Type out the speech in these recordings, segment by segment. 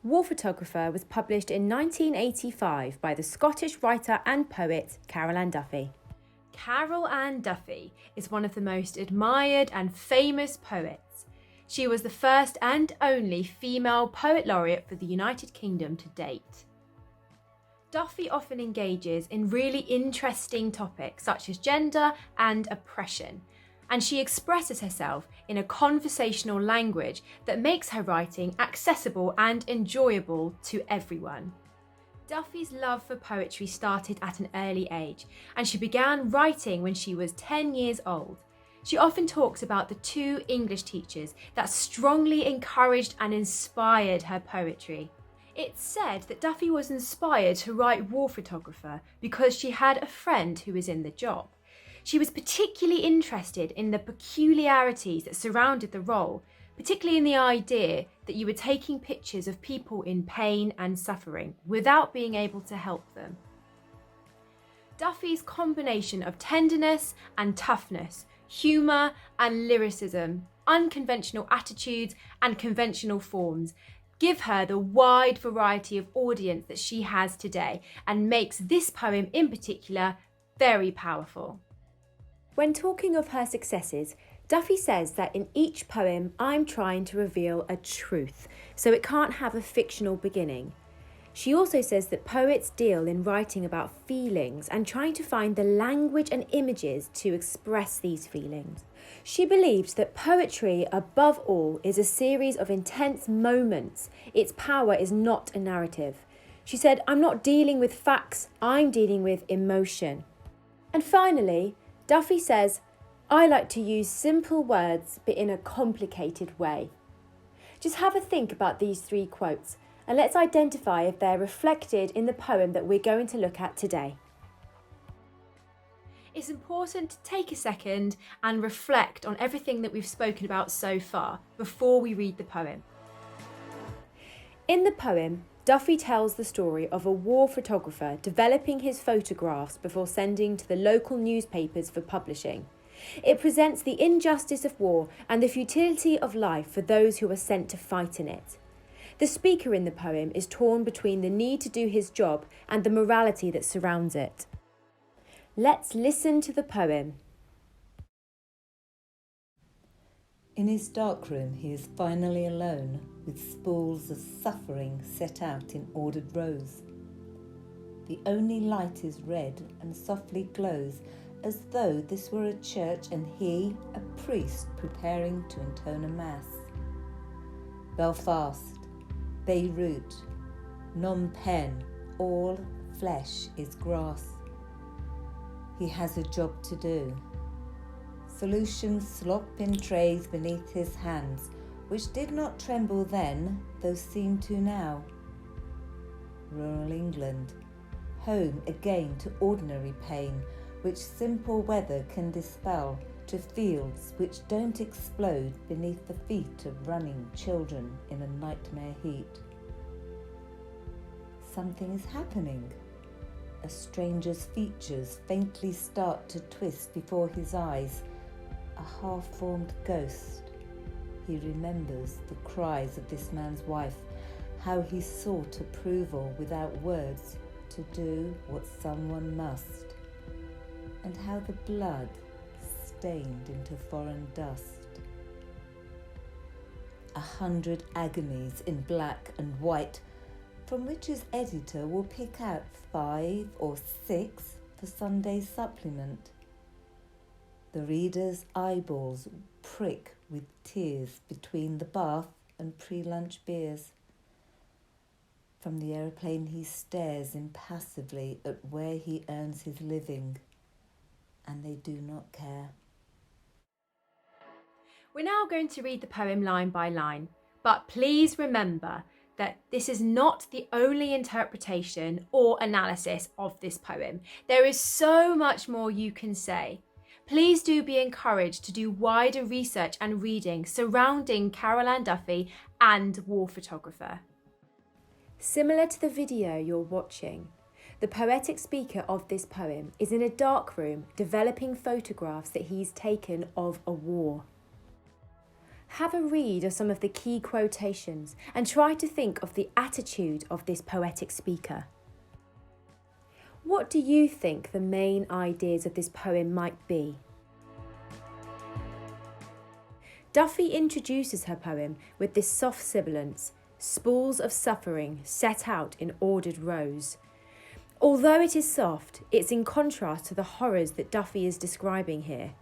War Photographer was published in 1985 by the Scottish writer and poet Carol Ann Duffy. Carol Ann Duffy is one of the most admired and famous poets. She was the first and only female poet laureate for the United Kingdom to date. Duffy often engages in really interesting topics such as gender and oppression, and she expresses herself in a conversational language that makes her writing accessible and enjoyable to everyone. Duffy's love for poetry started at an early age, and she began writing when she was 10 years old. She often talks about the two English teachers that strongly encouraged and inspired her poetry. It's said that Duffy was inspired to write War Photographer because she had a friend who was in the job. She was particularly interested in the peculiarities that surrounded the role, particularly in the idea that you were taking pictures of people in pain and suffering without being able to help them. Duffy's combination of tenderness and toughness, humour and lyricism, unconventional attitudes and conventional forms give her the wide variety of audience that she has today and makes this poem in particular very powerful. When talking of her successes, Duffy says that in each poem I'm trying to reveal a truth, so it can't have a fictional beginning. She also says that poets deal in writing about feelings and trying to find the language and images to express these feelings. She believes that poetry, above all, is a series of intense moments. Its power is not a narrative. She said, "I'm not dealing with facts, I'm dealing with emotion." And finally, Duffy says, "I like to use simple words but in a complicated way." Just have a think about these three quotes and let's identify if they're reflected in the poem that we're going to look at today. It's important to take a second and reflect on everything that we've spoken about so far before we read the poem. In the poem, Duffy tells the story of a war photographer developing his photographs before sending to the local newspapers for publishing. It presents the injustice of war and the futility of life for those who are sent to fight in it. The speaker in the poem is torn between the need to do his job and the morality that surrounds it. Let's listen to the poem. In his darkroom, he is finally alone, with spools of suffering set out in ordered rows. The only light is red and softly glows, as though this were a church and he, a priest, preparing to intone a mass. Belfast, Beirut, Phnom Penh, all flesh is grass. He has a job to do. Solutions slop in trays beneath his hands, which did not tremble then, though seem to now. Rural England, home again to ordinary pain, which simple weather can dispel, to fields which don't explode beneath the feet of running children in a nightmare heat. Something is happening. A stranger's features faintly start to twist before his eyes, a half-formed ghost. He remembers the cries of this man's wife, how he sought approval without words to do what someone must, and how the blood stained into foreign dust. 100 agonies in black and white, from which his editor will pick out 5 or 6 for Sunday's supplement. The reader's eyeballs prick with tears between the bath and pre-lunch beers. From the aeroplane he stares impassively at where he earns his living, and they do not care. We're now going to read the poem line by line, but please remember that this is not the only interpretation or analysis of this poem. There is so much more you can say. Please do be encouraged to do wider research and reading surrounding Carol Ann Duffy and War Photographer. Similar to the video you're watching, the poetic speaker of this poem is in a darkroom developing photographs that he's taken of a war. Have a read of some of the key quotations and try to think of the attitude of this poetic speaker. What do you think the main ideas of this poem might be? Duffy introduces her poem with this soft sibilance, spools of suffering set out in ordered rows. Although it is soft, it's in contrast to the horrors that Duffy is describing here.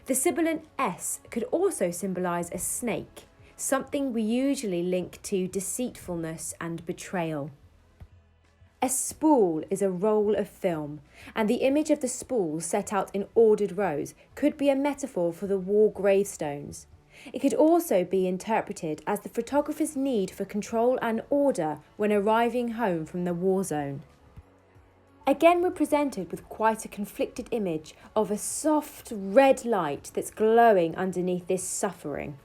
The sibilant S could also symbolise a snake, something we usually link to deceitfulness and betrayal. A spool is a roll of film, and the image of the spool set out in ordered rows could be a metaphor for the war gravestones. It could also be interpreted as the photographer's need for control and order when arriving home from the war zone. Again, we're presented with quite a conflicted image of a soft red light that's glowing underneath this suffering.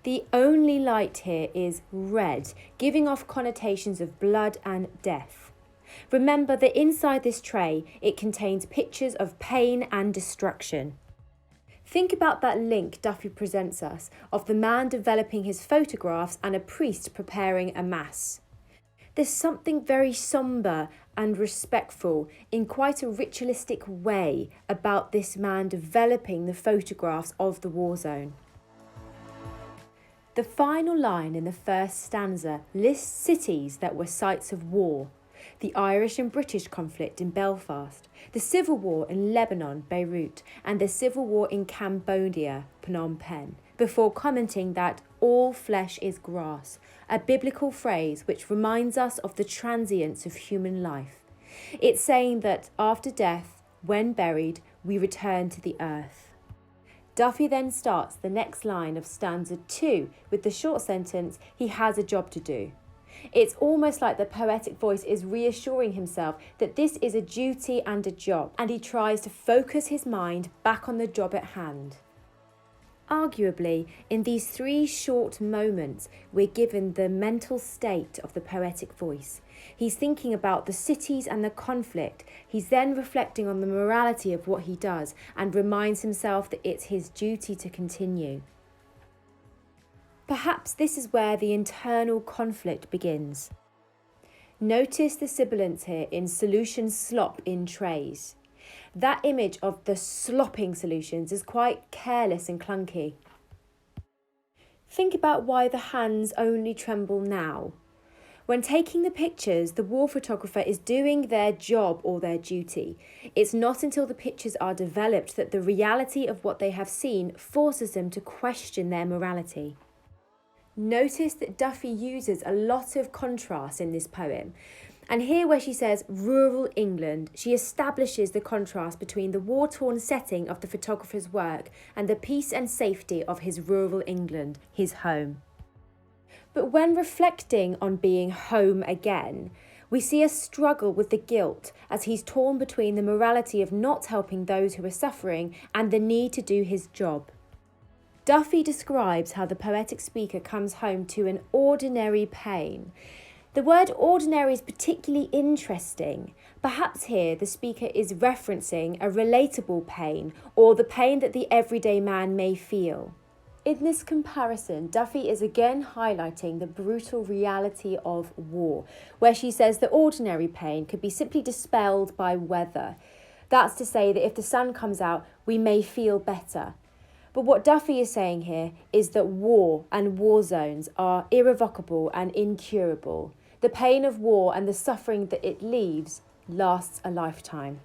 The only light here is red, giving off connotations of blood and death. Remember that inside this tray, it contains pictures of pain and destruction. Think about that link Duffy presents us of the man developing his photographs and a priest preparing a mass. There's something very sombre and respectful in quite a ritualistic way about this man developing the photographs of the war zone. The final line in the first stanza lists cities that were sites of war: the Irish and British conflict in Belfast, the civil war in Lebanon, Beirut, and the civil war in Cambodia, Phnom Penh, before commenting that all flesh is grass, a biblical phrase which reminds us of the transience of human life. It's saying that after death, when buried, we return to the earth. Duffy then starts the next line of stanza 2 with the short sentence, "He has a job to do." It's almost like the poetic voice is reassuring himself that this is a duty and a job, and he tries to focus his mind back on the job at hand. Arguably, in these 3 short moments, we're given the mental state of the poetic voice. He's thinking about the cities and the conflict. He's then reflecting on the morality of what he does and reminds himself that it's his duty to continue. Perhaps this is where the internal conflict begins. Notice the sibilance here in solution slop in trays. That image of the slopping solutions is quite careless and clunky. Think about why the hands only tremble now. When taking the pictures, the war photographer is doing their job or their duty. It's not until the pictures are developed that the reality of what they have seen forces them to question their morality. Notice that Duffy uses a lot of contrast in this poem. And here where she says rural England, she establishes the contrast between the war-torn setting of the photographer's work and the peace and safety of his rural England, his home. But when reflecting on being home again, we see a struggle with the guilt as he's torn between the morality of not helping those who are suffering and the need to do his job. Duffy describes how the poetic speaker comes home to an ordinary pain. The word ordinary is particularly interesting. Perhaps here the speaker is referencing a relatable pain or the pain that the everyday man may feel. In this comparison, Duffy is again highlighting the brutal reality of war, where she says that ordinary pain could be simply dispelled by weather. That's to say that if the sun comes out, we may feel better. But what Duffy is saying here is that war and war zones are irrevocable and incurable. The pain of war and the suffering that it leaves lasts a lifetime.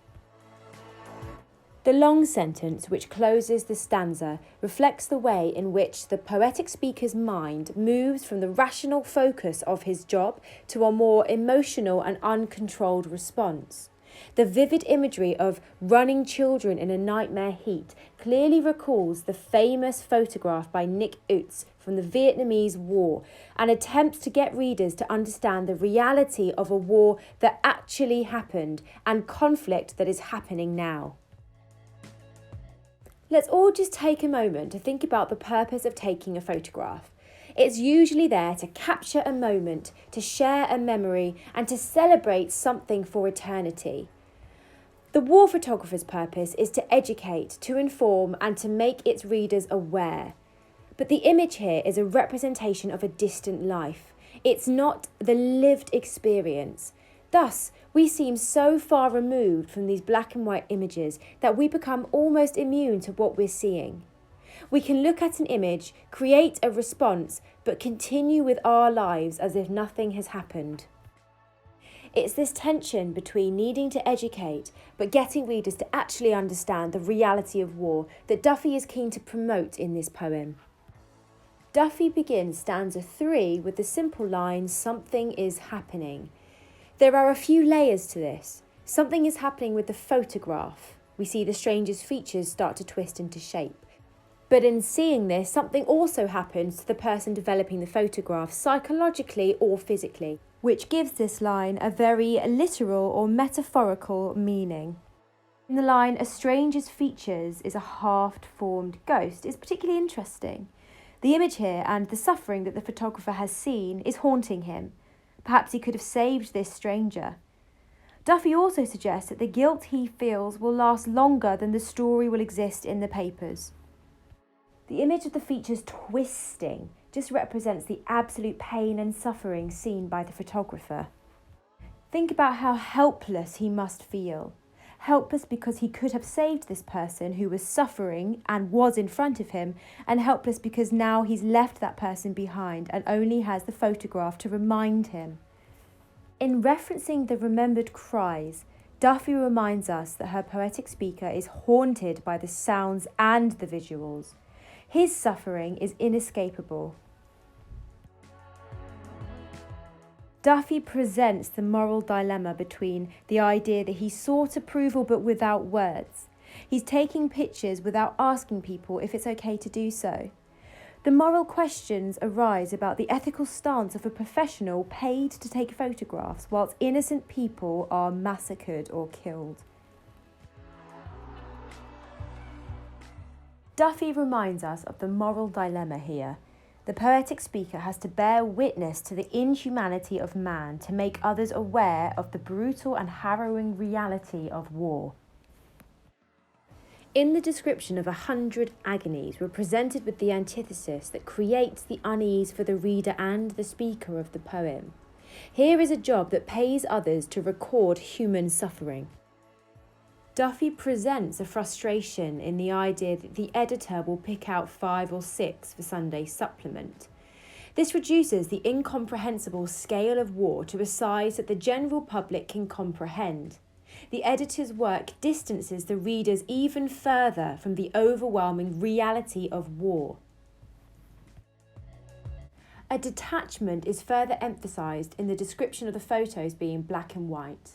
The long sentence which closes the stanza reflects the way in which the poetic speaker's mind moves from the rational focus of his job to a more emotional and uncontrolled response. The vivid imagery of running children in a nightmare heat clearly recalls the famous photograph by Nick Utz from the Vietnamese War and attempts to get readers to understand the reality of a war that actually happened and conflict that is happening now. Let's all just take a moment to think about the purpose of taking a photograph. It's usually there to capture a moment, to share a memory, and to celebrate something for eternity. The war photographer's purpose is to educate, to inform, and to make its readers aware. But the image here is a representation of a distant life. It's not the lived experience. Thus, we seem so far removed from these black and white images that we become almost immune to what we're seeing. We can look at an image, create a response, but continue with our lives as if nothing has happened. It's this tension between needing to educate but getting readers to actually understand the reality of war that Duffy is keen to promote in this poem. Duffy begins stanza 3 with the simple line, "Something is happening." There are a few layers to this. Something is happening with the photograph. We see the stranger's features start to twist into shape. But in seeing this, something also happens to the person developing the photograph, psychologically or physically, which gives this line a very literal or metaphorical meaning. In the line, "A stranger's features is a half-formed ghost," is particularly interesting. The image here and the suffering that the photographer has seen is haunting him. Perhaps he could have saved this stranger. Duffy also suggests that the guilt he feels will last longer than the story will exist in the papers. The image of the features twisting just represents the absolute pain and suffering seen by the photographer. Think about how helpless he must feel. Helpless because he could have saved this person who was suffering and was in front of him, and helpless because now he's left that person behind and only has the photograph to remind him. In referencing the remembered cries, Duffy reminds us that her poetic speaker is haunted by the sounds and the visuals. His suffering is inescapable. Duffy presents the moral dilemma between the idea that he sought approval but without words. He's taking pictures without asking people if it's okay to do so. The moral questions arise about the ethical stance of a professional paid to take photographs whilst innocent people are massacred or killed. Duffy reminds us of the moral dilemma here. The poetic speaker has to bear witness to the inhumanity of man to make others aware of the brutal and harrowing reality of war. In the description of 100 agonies, we're presented with the antithesis that creates the unease for the reader and the speaker of the poem. Here is a job that pays others to record human suffering. Duffy presents a frustration in the idea that the editor will pick out 5 or 6 for Sunday's supplement. This reduces the incomprehensible scale of war to a size that the general public can comprehend. The editor's work distances the readers even further from the overwhelming reality of war. A detachment is further emphasised in the description of the photos being black and white.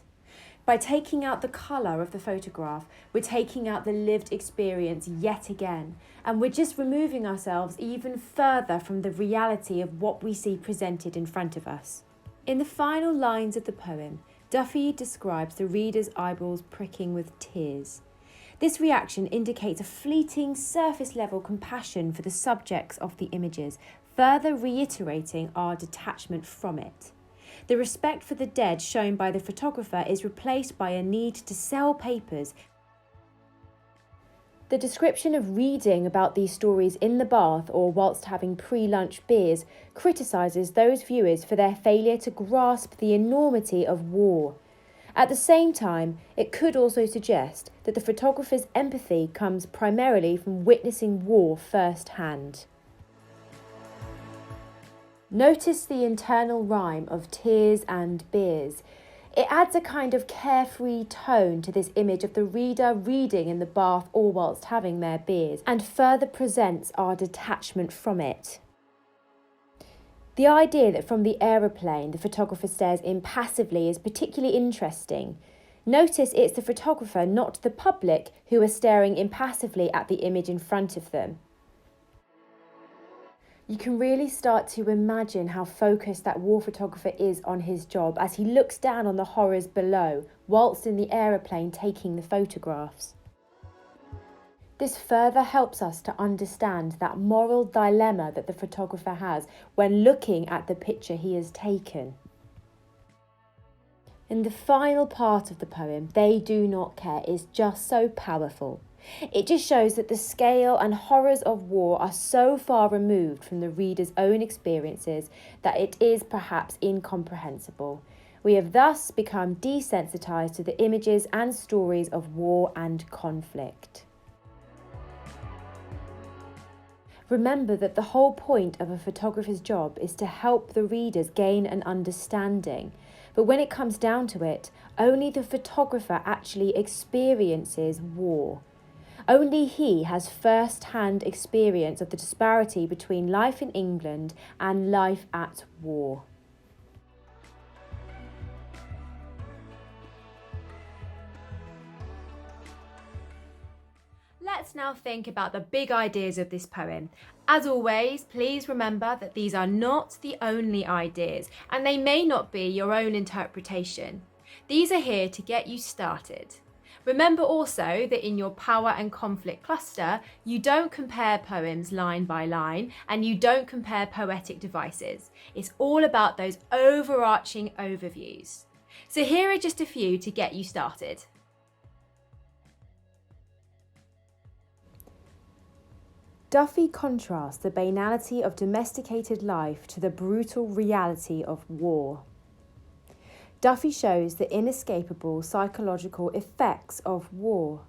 By taking out the colour of the photograph, we're taking out the lived experience yet again, and we're just removing ourselves even further from the reality of what we see presented in front of us. In the final lines of the poem, Duffy describes the reader's eyeballs pricking with tears. This reaction indicates a fleeting, surface-level compassion for the subjects of the images, further reiterating our detachment from it. The respect for the dead shown by the photographer is replaced by a need to sell papers. The description of reading about these stories in the bath or whilst having pre-lunch beers criticises those viewers for their failure to grasp the enormity of war. At the same time, it could also suggest that the photographer's empathy comes primarily from witnessing war firsthand. Notice the internal rhyme of tears and beers. It adds a kind of carefree tone to this image of the reader reading in the bath or whilst having their beers, and further presents our detachment from it. The idea that from the aeroplane the photographer stares impassively is particularly interesting. Notice it's the photographer, not the public, who are staring impassively at the image in front of them. You can really start to imagine how focused that war photographer is on his job as he looks down on the horrors below, whilst in the aeroplane taking the photographs. This further helps us to understand that moral dilemma that the photographer has when looking at the picture he has taken. In the final part of the poem, "They Do Not Care," is just so powerful. It just shows that the scale and horrors of war are so far removed from the reader's own experiences that it is perhaps incomprehensible. We have thus become desensitised to the images and stories of war and conflict. Remember that the whole point of a photographer's job is to help the readers gain an understanding. But when it comes down to it, only the photographer actually experiences war. Only he has first-hand experience of the disparity between life in England and life at war. Let's now think about the big ideas of this poem. As always, please remember that these are not the only ideas, and they may not be your own interpretation. These are here to get you started. Remember also that in your power and conflict cluster, you don't compare poems line by line and you don't compare poetic devices. It's all about those overarching overviews. So here are just a few to get you started. Duffy contrasts the banality of domesticated life to the brutal reality of war. Duffy shows the inescapable psychological effects of war.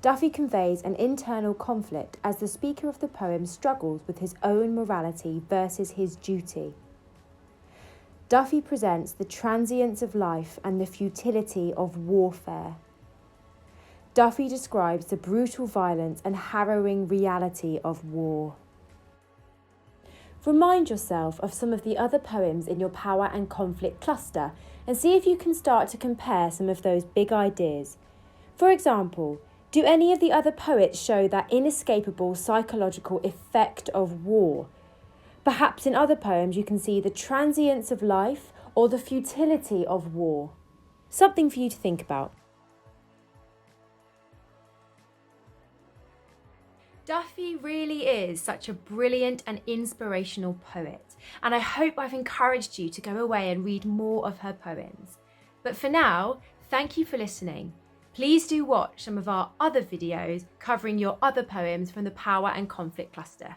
Duffy conveys an internal conflict as the speaker of the poem struggles with his own morality versus his duty. Duffy presents the transience of life and the futility of warfare. Duffy describes the brutal violence and harrowing reality of war. Remind yourself of some of the other poems in your power and conflict cluster and see if you can start to compare some of those big ideas. For example, do any of the other poets show that inescapable psychological effect of war? Perhaps in other poems you can see the transience of life or the futility of war. Something for you to think about. Duffy really is such a brilliant and inspirational poet, and I hope I've encouraged you to go away and read more of her poems. But for now, thank you for listening. Please do watch some of our other videos covering your other poems from the Power and Conflict cluster.